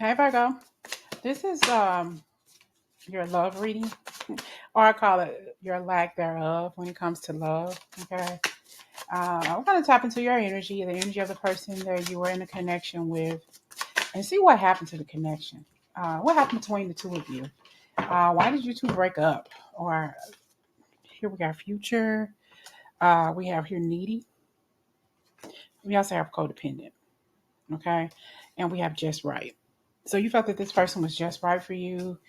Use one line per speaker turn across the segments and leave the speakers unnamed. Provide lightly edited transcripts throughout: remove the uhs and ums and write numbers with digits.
Hey Virgo, this is your love reading, or I call it your lack thereof when it comes to love. Okay, I'm going to tap into your energy, the energy of the person that you were in a connection with, and see what happened to the connection. What happened between the two of you? Why did you two break up? Or here we got future. We have here needy. We also have codependent. Okay, and we have just right. So you felt that this person was just right for you.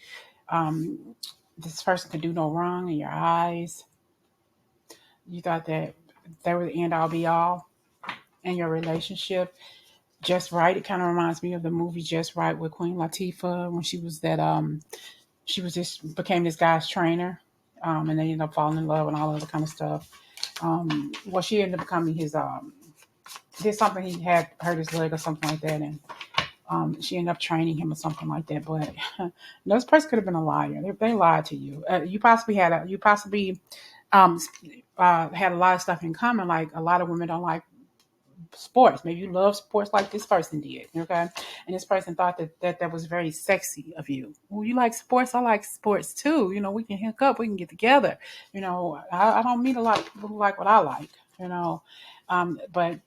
Um, this person could do no wrong in your eyes. You thought that they were the end all be all in your relationship. Just Right. It kind of reminds me of the movie Just Right with Queen Latifah when she was just became this guy's trainer, and they ended up falling in love and all other kind of stuff. Well, she ended up becoming his did something, he had hurt his leg or something like that, and she ended up training him or something like that. But this person could have been a liar. They lied to you. You possibly um, had a lot of stuff in common. Like a lot of women don't like sports. Maybe you love sports like this person did. Okay, and this person thought that was very sexy of you. Well, you like sports. I like sports too. We can hook up. We can get together. I don't meet a lot of people who like what I like. But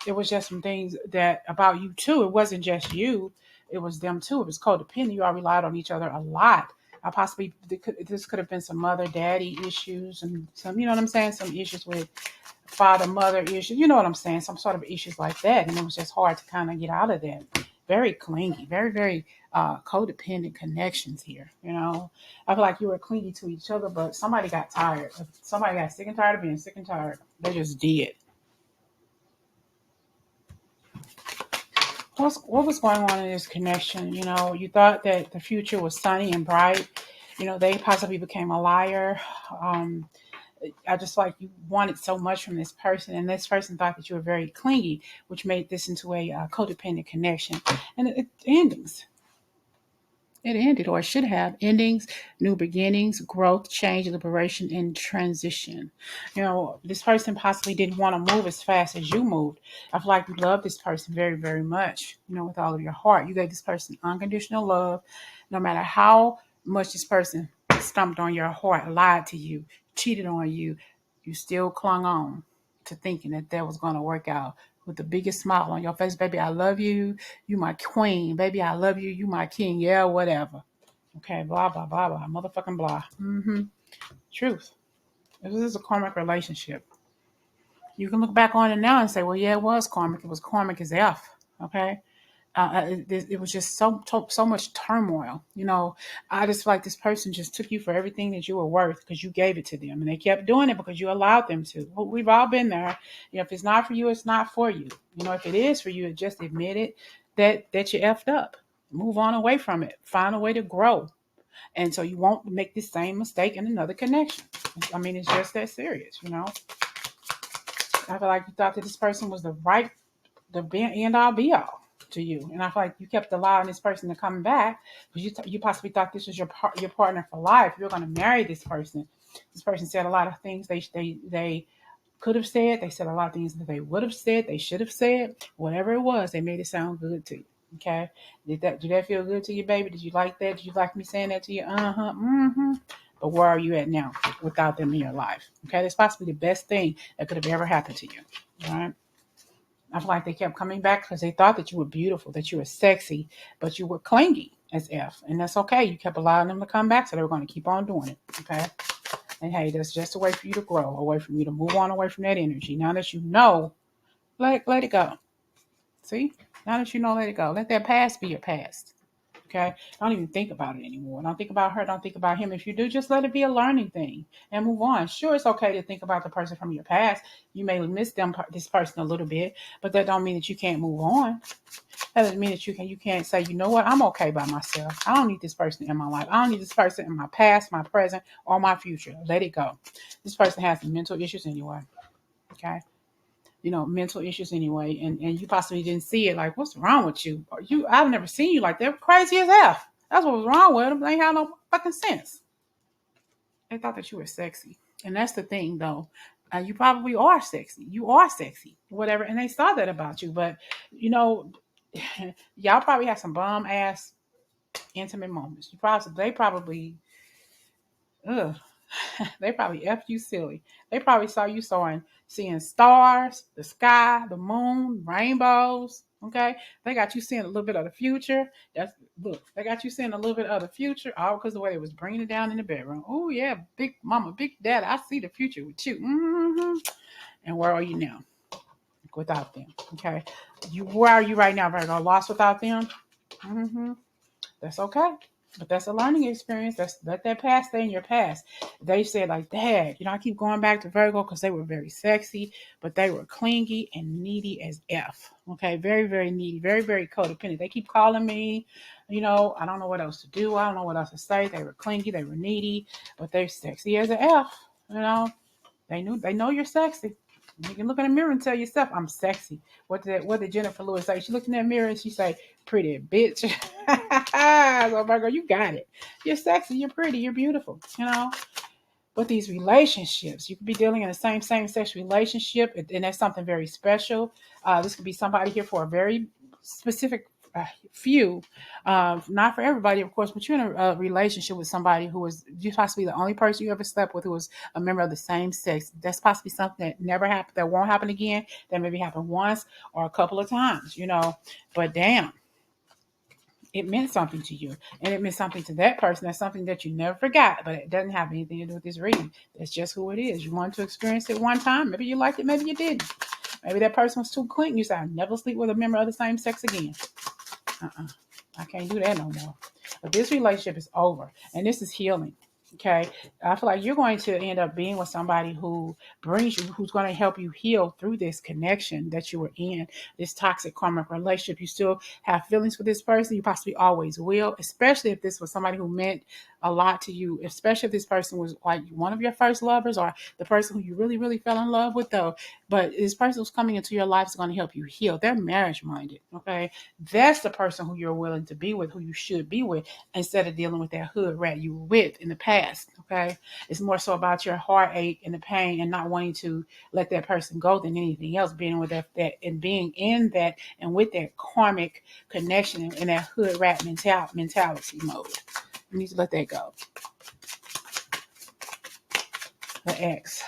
it was just some things that about you too. It wasn't just you. It was them too. It was codependent. You all relied on each other a lot. I possibly this could have been some mother daddy issues and some, you know what I'm saying, some issues with father mother issues, you know what I'm saying, some sort of issues like that, and it was just hard to kind of get out of that. Very clingy, very codependent connections here. I feel like you were clingy to each other, but somebody got tired. Somebody got sick and tired of being sick and tired. They just did. What was going on in this connection? You thought that the future was sunny and bright. They possibly became a liar. I just like you wanted so much from this person, and this person thought that you were very clingy, which made this into a codependent connection. And endings. It ended, or it should have endings, new beginnings, growth, change, liberation, and transition. This person possibly didn't want to move as fast as you moved. I feel like you love this person very, very much, with all of your heart. You gave this person unconditional love, no matter how much this person stumped on your heart, lied to you, cheated on you, you still clung on to thinking that was going to work out with the biggest smile on your face. Baby, I love you. You my queen. Baby, I love you. You my king. Yeah, whatever. Okay, blah, blah, blah, blah. Motherfucking blah. Truth. This is a karmic relationship. You can look back on it now and say, well, yeah, it was karmic. It was karmic as F. Okay? It was just so much turmoil. I just feel like this person just took you for everything that you were worth because you gave it to them, and they kept doing it because you allowed them to. Well, we've all been there. If it's not for you, it's not for you. If it is for you, just admit it that you effed up. Move on away from it. Find a way to grow, and so you won't make the same mistake in another connection. I mean, it's just that serious. I feel like you thought that this person was the end all be all to you, and I feel like you kept allowing this person to come back because you possibly thought this was your partner for life. You're going to marry this person. This person said a lot of things they could have said. They said a lot of things that they would have said. They should have said. Whatever it was, they made it sound good to you. Okay, did that feel good to you, baby? Did you like that? Did you like me saying that to you? But where are you at now without them in your life? Okay, that's possibly the best thing that could have ever happened to you. All right. I feel like they kept coming back because they thought that you were beautiful, that you were sexy, but you were clingy as F. And that's okay. You kept allowing them to come back, so they were going to keep on doing it. Okay. And hey, that's just a way for you to grow, a way for you to move on away from that energy. Now that you know, let it go. See? Now that you know, let it go. Let that past be your past. Okay? Don't even think about it anymore. Don't think about her. Don't think about him. If you do, just let it be a learning thing and move on. Sure, it's okay to think about the person from your past. You may miss this person a little bit, but that don't mean that you can't move on. That doesn't mean that you can't say, you know what, I'm okay by myself. I don't need this person in my life. I don't need this person in my past, my present, or my future. Let it go. This person has some mental issues anyway. Okay? Mental issues anyway, and you possibly didn't see it. Like, what's wrong with you? I've never seen you like that. Crazy as F. That's what was wrong with them. They had no fucking sense. They thought that you were sexy, and that's the thing, though. You probably are sexy. You are sexy, whatever. And they saw that about you, but y'all probably had some bum ass Intimate moments. Ugh, they probably effed you silly. They probably saw you seeing stars, the sky, the moon, rainbows. Okay, they got you seeing a little bit of the future. They got you seeing a little bit of the future, all because the way they was bringing it down in the bedroom. Oh yeah, big mama, big dad, I see the future with you. And where are you now? Without them. Okay, where are you right now, Virgo? Lost without them. Mm-hmm. That's okay. But that's a learning experience. Let that past stay in your past. They said like, Dad, I keep going back to Virgo because they were very sexy, but they were clingy and needy as F. Okay, very, very needy, very, very codependent. They keep calling me, I don't know what else to do. I don't know what else to say. They were clingy, they were needy, but they're sexy as an F. They know you're sexy. You can look in the mirror and tell yourself, I'm sexy. What did Jennifer Lewis say? She looked in that mirror and she say, pretty bitch. So Virgo, you got it. You're sexy, you're pretty, you're beautiful. But these relationships, you could be dealing in the same sex relationship, and that's something very special. This could be somebody here for a very specific few, not for everybody, of course, but you're in a relationship with somebody who is you possibly the only person you ever slept with who was a member of the same sex. That's possibly something that never happened, that won't happen again, that maybe happened once or a couple of times. But damn, it meant something to you, and it meant something to that person. That's something that you never forgot, but it doesn't have anything to do with this reading. That's just who it is. You wanted to experience it one time. Maybe you liked it, maybe you didn't. Maybe that person was too clingy. You said, I'll never sleep with a member of the same sex again. I can't do that no more. But this relationship is over, and this is healing. Okay, I feel like you're going to end up being with somebody who's going to help you heal through this connection that you were in, this toxic karmic relationship. You still have feelings for this person. You possibly always will, especially if this was somebody who meant a lot to you, especially if this person was like one of your first lovers or the person who you really, really fell in love with, though. But this person who's coming into your life is going to help you heal. They're marriage minded. Okay, that's the person who you're willing to be with, who you should be with, instead of dealing with that hood rat you were with in the past. Okay, it's more so about your heartache and the pain and not wanting to let that person go than anything else. Being with that and being in that and with that karmic connection and that hood rat mentality mode. You need to let that go. The X,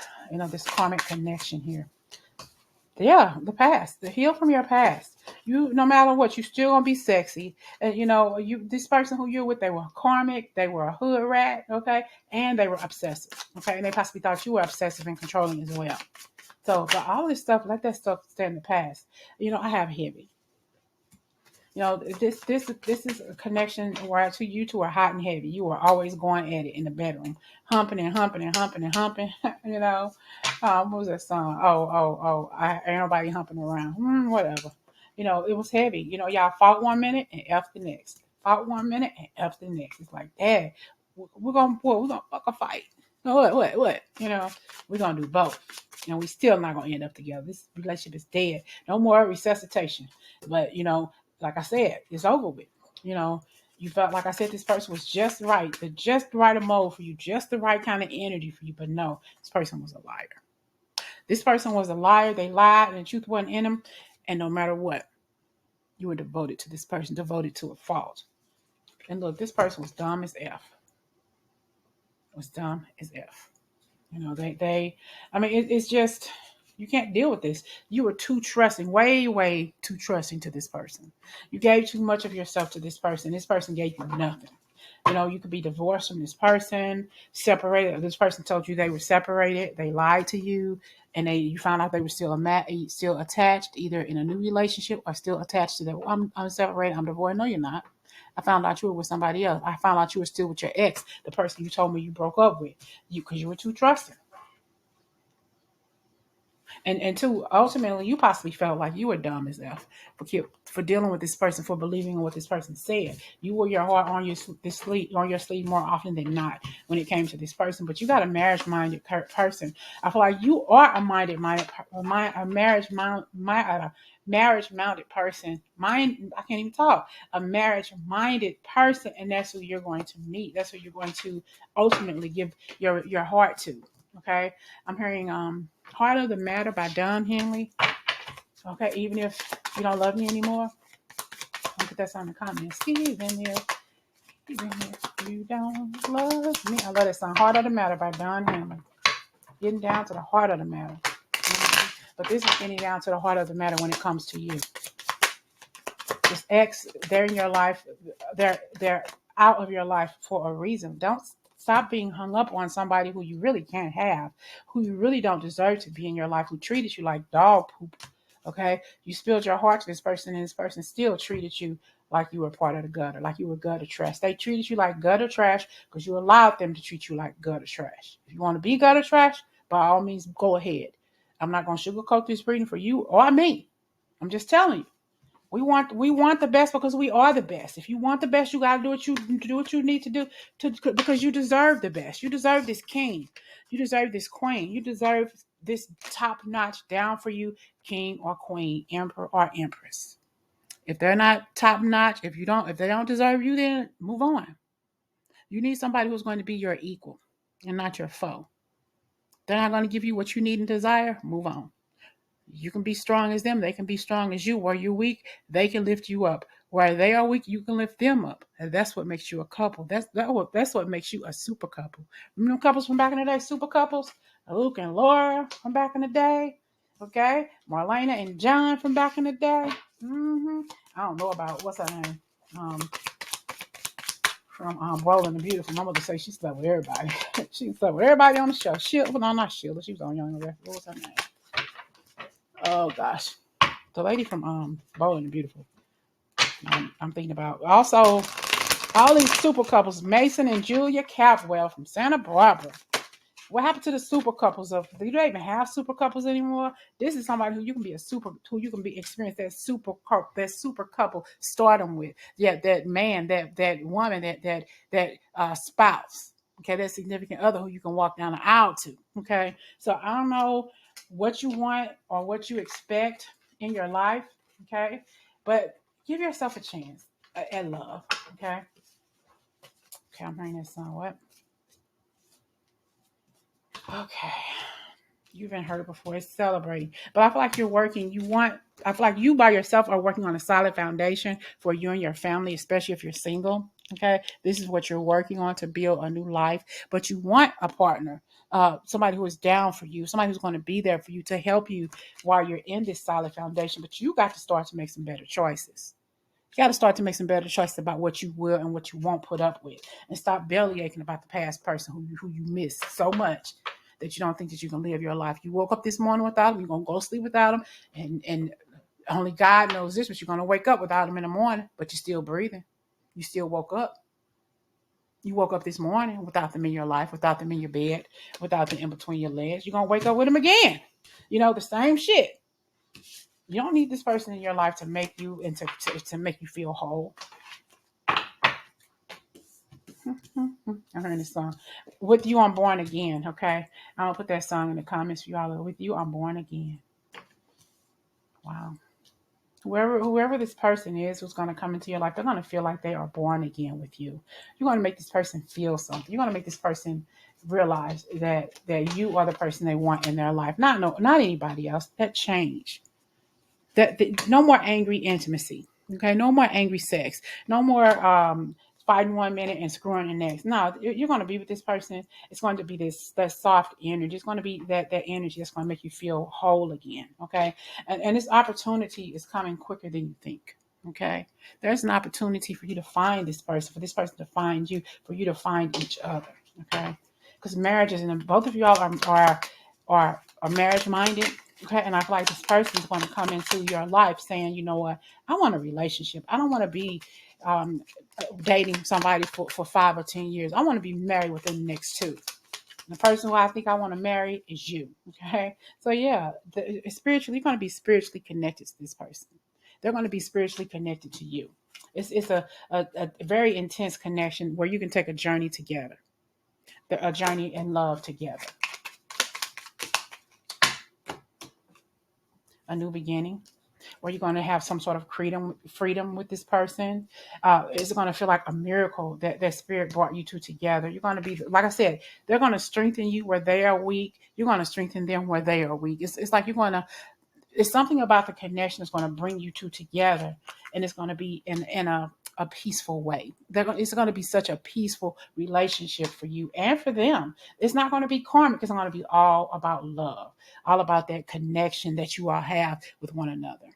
this karmic connection here. Yeah, the past, the heal from your past. You, no matter what, you still gonna be sexy. And this person who you're with, they were karmic, they were a hood rat, okay, and they were obsessive, okay, and they possibly thought you were obsessive and controlling as well. So, but all this stuff, let that stuff stay in the past. I have heavy. This is a connection where you two are hot and heavy. You are always going at it in the bedroom, humping and humping and humping and humping. What was that song? Oh, I ain't nobody humping around. Whatever. It was heavy. Y'all fought 1 minute and F the next. Fought 1 minute and F the next. It's like, Dad, we're gonna fuck a fight. What? We're gonna do both. And we still not gonna end up together. This relationship is dead. No more resuscitation. But like I said, it's over with. You felt like I said this person was just right, just the right mode for you, just the right kind of energy for you. But no, this person was a liar. This person was a liar. They lied and the truth wasn't in them. And no matter what, you were devoted to this person, devoted to a fault. And look, this person was dumb as F. Was dumb as F. It's just, you can't deal with this. You were too trusting, way, way too trusting to this person. You gave too much of yourself to this person. This person gave you nothing. You could be divorced from this person, separated. This person told you they were separated. They lied to you, and you found out they were still attached, either in a new relationship or still attached to that. I'm separated. I'm divorced. No, you're not. I found out you were with somebody else. I found out you were still with your ex, the person you told me you broke up with, because you were too trusting. And two, ultimately, you possibly felt like you were dumb as F for dealing with this person, for believing in what this person said. You wore your heart on your sleeve more often than not when it came to this person. But you got a marriage-minded person. I feel like you are a marriage-minded person. I can't even talk. A marriage-minded person, and that's who you're going to meet. That's who you're going to ultimately give your heart to. Okay, I'm hearing Heart of the Matter by Henley. Okay, even if you don't love me anymore, I'll put that on the comments. Even if Even if you don't love me. I love that song, Heart of the Matter by Don Henley. Getting down to the heart of the matter. But this is getting down to the heart of the matter when it comes to you. This ex, they're in your life. They're out of your life for a reason. Don't stop being hung up on somebody who you really can't have, who you really don't deserve to be in your life, who treated you like dog poop. Okay? You spilled your heart to this person, and this person still treated you like you were part of the gutter, like you were gutter trash. They treated you like gutter trash because you allowed them to treat you like gutter trash. If you want to be gutter trash, by all means, go ahead. I'm not going to sugarcoat this reading for you or me. I'm just telling you. We want the best because we are the best. If you want the best, you gotta do what you need to do because you deserve the best. You deserve this king. You deserve this queen. You deserve this top notch down for you king or queen, emperor or empress. If they're not top notch, if they don't deserve you, then move on. You need somebody who's going to be your equal and not your foe. They're not going to give you what you need and desire. Move on. You can be strong as them. They can be strong as you. Where you're weak, they can lift you up. Where they are weak, you can lift them up. And that's what makes you a couple. That's what makes you a super couple. Remember them couples from back in the day, super couples? Luke and Laura from back in the day. Okay? Marlena and John from back in the day. I don't know about, what's her name? From Bold and the Beautiful. My mother say she slept with everybody. She slept with everybody on the show. No, not Sheila. She was on Young and Restless. What was her name? Oh gosh, the lady from Bold and the Beautiful. I'm thinking about also all these super couples, Mason and Julia Capwell from Santa Barbara. What happened to the super couples of? Do they even have super couples anymore? This is somebody who you can be who you can be experience that super couple stardom with. Yeah, that man, that woman, that spouse. Okay, that significant other who you can walk down the aisle to. Okay, so I don't know what you want or what you expect in your life. Okay, but give yourself a chance at love. Okay, I'm hearing that song. What? Okay. You've been hurt before. It's celebrating. But I feel like I feel like you by yourself are working on a solid foundation for you and your family, especially if you're single. Okay. This is what you're working on to build a new life. But you want a partner, somebody who is down for you, somebody who's going to be there for you to help you while you're in this solid foundation. But you got to start to make some better choices. You got to start to make some better choices about what you will and what you won't put up with, and stop belly aching about the past person who you miss so much that you don't think that you can live your life. You woke up this morning without them. You're gonna go to sleep without them, and only God knows this, but you're gonna wake up without them in the morning. But you're still breathing. You still woke up. You woke up this morning without them in your life, without them in your bed, without them in between your legs. You're gonna wake up with them again. The same shit. You don't need this person in your life to make you and to make you feel whole. I heard this song. With you, I'm born again. Okay, I'm gonna put that song in the comments for y'all. With you, I'm born again. Wow. Whoever this person is who's going to come into your life, they're going to feel like they are born again with you. You're going to make this person feel something. You're going to make this person realize that you are the person they want in their life, not anybody else. That change. No more angry intimacy. Okay, no more angry sex. No more fighting 1 minute and screwing the next. No, you're going to be with this person. It's going to be that soft energy. It's going to be that energy that's going to make you feel whole again. Okay, and this opportunity is coming quicker than you think. Okay, there's an opportunity for you to find this person, for this person to find you, for you to find each other. Okay, because marriages and both of y'all are marriage minded. Okay, and I feel like this person is going to come into your life saying, you know what, I want a relationship. I don't want to be dating somebody for 5 or 10 years. I want to be married within the next 2. The person who I think I want to marry is you. Okay, so yeah, spiritually, you're going to be spiritually connected to this person. They're going to be spiritually connected to you. It's a very intense connection where you can take a journey together, a journey in love together. A new beginning, where you're going to have some sort of freedom with this person. It's going to feel like a miracle that spirit brought you two together. You're going to be, like I said, they're going to strengthen you where they are weak. You're going to strengthen them where they are weak. It's like it's something about the connection that's going to bring you two together, and it's going to be in a a peaceful way. It's going to be such a peaceful relationship for you and for them. It's not going to be karmic. It's going to be all about love, all about that connection that you all have with one another.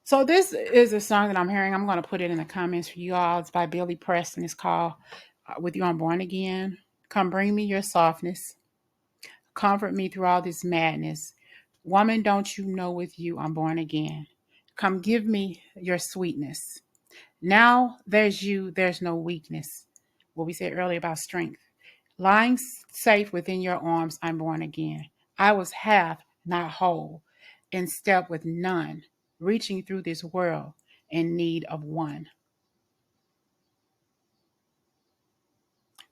So this is a song that I'm hearing. I'm going to put it in the comments for you all. It's by Billy Preston. It's called With You I'm Born Again. Come bring me your softness. Comfort me through all this madness. Woman, don't you know with you I'm born again. Come give me your sweetness. Now there's you, there's no weakness. What we said earlier about strength. Lying safe within your arms, I'm born again. I was half, not whole, in step with none, reaching through this world in need of one.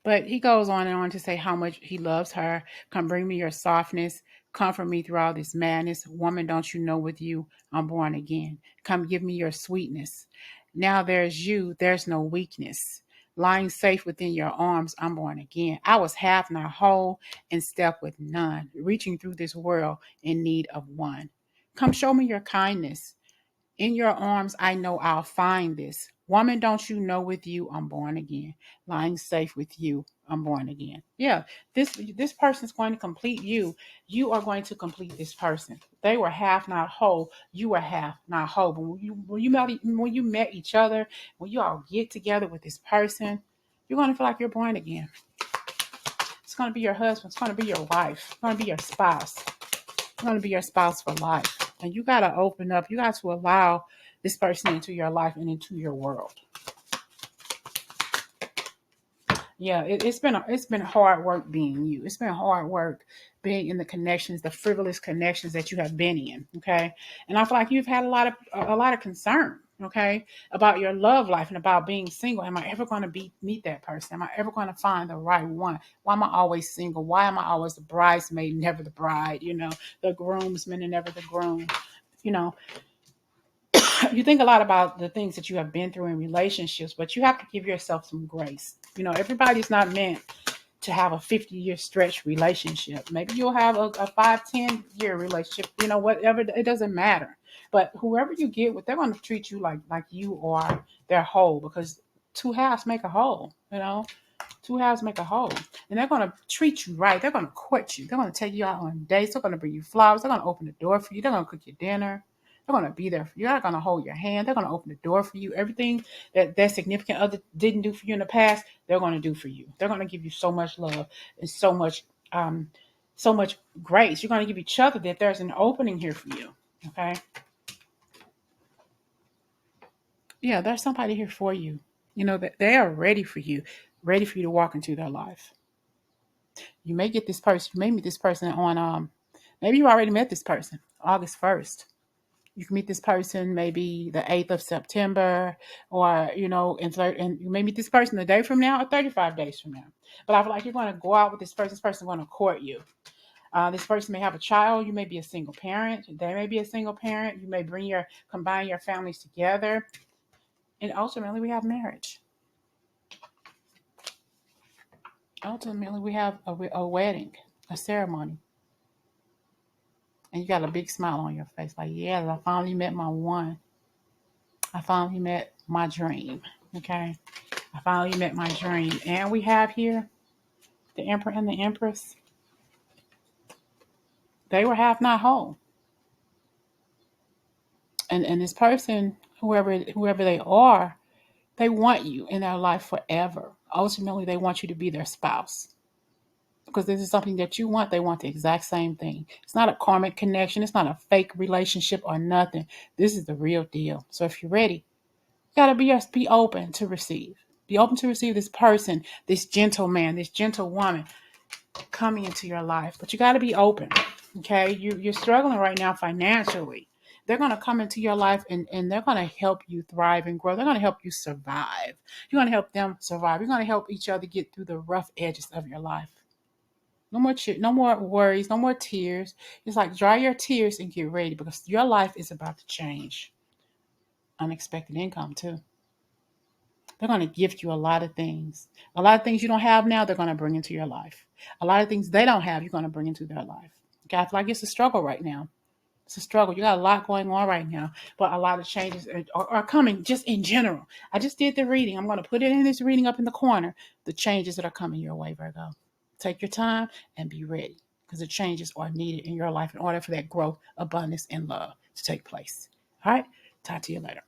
But he goes on and on to say how much he loves her. Come bring me your softness. Comfort me through all this madness. Woman, don't you know with you I'm born again. Come give me your sweetness. Now there's you, there's no weakness. Lying safe within your arms, I'm born again. I was half, not whole, in step with none, reaching through this world in need of one. Come show me your kindness. In your arms, I know I'll find this. Woman, don't you know with you, I'm born again. Lying safe with you, I'm born again. Yeah, this person's going to complete you. You are going to complete this person. They were half, not whole. You were half, not whole. But when you met each other, when you all get together with this person, you're going to feel like you're born again. It's going to be your husband. It's going to be your wife. It's going to be your spouse. It's going to be your spouse for life. And you got to open up. You got to allow this person into your life and into your world. Yeah, it's been hard work being you. It's been hard work being in the connections, the frivolous connections that you have been in. Okay, and I feel like you've had a lot of concern. Okay, about your love life and about being single. Am I ever going to meet that person? Am I ever going to find the right one? Why am I always single? Why am I always the bridesmaid, never the bride? You know, the groomsman and never the groom. You know, you think a lot about the things that you have been through in relationships, but you have to give yourself some grace. You know, everybody's not meant to have a 50-year stretch relationship. Maybe you'll have a 5-10 year relationship, you know, whatever, it doesn't matter. But whoever you get with, they're going to treat you like you are their whole, because two halves make a whole, you know. Two halves make a whole. And they're going to treat you right. They're going to court you. They're going to take you out on dates. They're going to bring you flowers. They're going to open the door for you. They're going to cook your dinner. They're going to be there for you. They're going to hold your hand. They're going to open the door for you. Everything that significant other didn't do for you in the past, they're going to do for you. They're going to give you so much love and so much grace. You're going to give each other that there's an opening here for you. Okay? Yeah, there's somebody here for you. You know, that they are ready for you to walk into their life. You may get this person, you may meet this person on maybe you already met this person August 1st. You can meet this person maybe the 8th of September, or you know, and you may meet this person a day from now or 35 days from now. But I feel like you're going to go out with this person. This person is going to court you. This person may have a child. You may be a single parent. They may be a single parent. You may combine your families together, and ultimately we have marriage. Ultimately we have a wedding, a ceremony. And you got a big smile on your face, like, yeah, I finally met my one. I finally met my dream. Okay, I finally met my dream. And we have here the Emperor and the Empress. They were half, not whole. And this person, whoever they are, they want you in their life forever. Ultimately, they want you to be their spouse. Because this is something that you want. They want the exact same thing. It's not a karmic connection. It's not a fake relationship or nothing. This is the real deal. So if you're ready, you got to be open to receive. Be open to receive this person, this gentleman, this gentlewoman coming into your life. But you got to be open. Okay? You're struggling right now financially. They're going to come into your life and they're going to help you thrive and grow. They're going to help you survive. You're going to help them survive. You're going to help each other get through the rough edges of your life. No more worries, no more tears. It's like dry your tears and get ready, because your life is about to change. Unexpected income too. They're going to gift you a lot of things. A lot of things you don't have now, they're going to bring into your life. A lot of things they don't have, you're going to bring into their life. Okay, I feel like it's a struggle right now. It's a struggle. You got a lot going on right now, but a lot of changes are coming just in general. I just did the reading. I'm going to put it in this reading up in the corner. The changes that are coming your way, Virgo. Take your time and be ready because the changes are needed in your life in order for that growth, abundance, and love to take place. All right. Talk to you later.